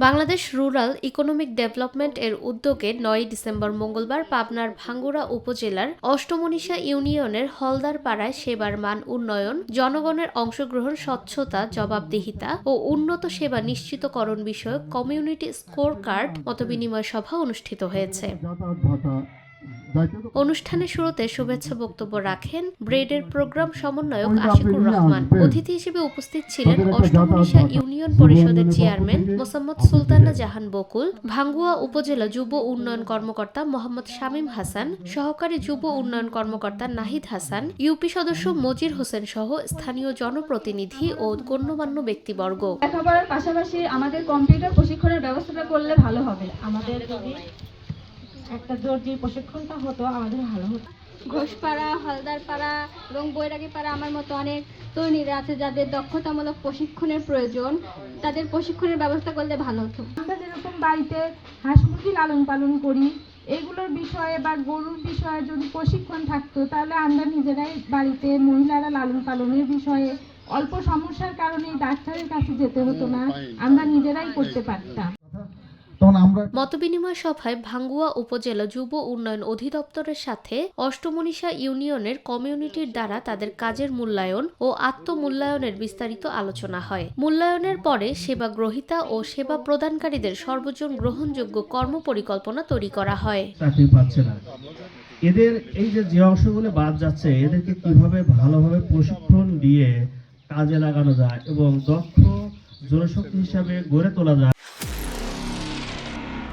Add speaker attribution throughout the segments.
Speaker 1: Bangladesh rural economic development এর উদ্যোগে ৯ December মঙ্গলবার পাবনার ভাঙ্গুড়া উপজেলার অষ্টমনীষা ইউনিয়নের হলদার পাড়ায় সেবার মান উন্নয়ন, জনগণের অংশগ্রহণ, স্বচ্ছতা, জবাবদিহিতা ও উন্নত সেবা নিশ্চিতকরণ বিষয়ক কমিউনিটি স্কোর কার্ড মতবিনিময় সভা অনুষ্ঠিত হয়েছে। অনুষ্ঠানের শুরুতে শুভেচ্ছা বক্তব্য রাখেন ব্রেডের প্রোগ্রাম সমন্বয়ক আশিকুর রহমান। অতিথি হিসেবে উপস্থিত ছিলেন অষ্টমনীষা ইউনিয়ন পরিষদের চেয়ারম্যান মোসাম্মদ সুলতানা জাহান বকুল, ভাঙ্গুয়া উপজেলা যুব উন্নয়ন কর্মকর্তা মোহাম্মদ শামীম হাসান, সহকারী যুব উন্নয়ন কর্মকর্তা নাহিদ হাসান, ইউপি সদস্য মজির হোসেন সহ স্থানীয় জনপ্রতিনিধি ও গণ্যমান্য ব্যক্তিবর্গ।
Speaker 2: লেখাপড়ার পাশাপাশি আমাদের কম্পিউটার প্রশিক্ষণের ব্যবস্থাটা করলে ভালো হবে। আমাদের যদি একটা দর্জির প্রশিক্ষণটা হতো আমাদের ভালো হতো।
Speaker 3: ঘোষপাড়া, হলদারপাড়া এবং বৈরাগীপাড়া আমার মতো অনেক তরুণীরা আছে যাদের দক্ষতামূলক প্রশিক্ষণের প্রয়োজন, তাদের প্রশিক্ষণের ব্যবস্থা করলে ভালো হতো।
Speaker 2: আমরা যেরকম বাড়িতে হাঁস মুরগি লালন পালন করি, এগুলোর বিষয়ে বা গরুর বিষয়ে যদি প্রশিক্ষণ থাকতো তাহলে আমরা নিজেরাই বাড়িতে মহিলারা লালন পালনের বিষয়ে অল্প সমস্যার কারণে ডাক্তারের কাছে যেতে হতো না, আমরা নিজেরাই করতে পারতাম।
Speaker 1: মতবিনিময় সভায় ভাঙ্গুয়া উপজেলা যুব উন্নয়ন অধিদপ্তরের সাথে অষ্টমনীষা ইউনিয়নের কমিউনিটির দ্বারা তাদের কাজের মূল্যায়ন ও আত্মমূল্যায়নের বিস্তারিত আলোচনা হয়। মূল্যায়নের পরে সেবা গ্রহীতা ও সেবা প্রদানকারীদের সর্বজন গ্রহণযোগ্য কর্ম পরিকল্পনা তৈরি করা হয়।
Speaker 4: এদের এই যে অংশগুলো বাদ যাচ্ছে, এদেরকে কিভাবে ভালোভাবে প্রশিক্ষণ দিয়ে কাজে লাগানো যায় এবং দক্ষ জনশক্তি হিসাবে গড়ে তোলা যায়।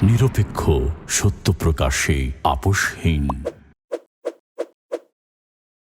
Speaker 5: নিরপেক্ষ, সত্য প্রকাশে আপোষহীন।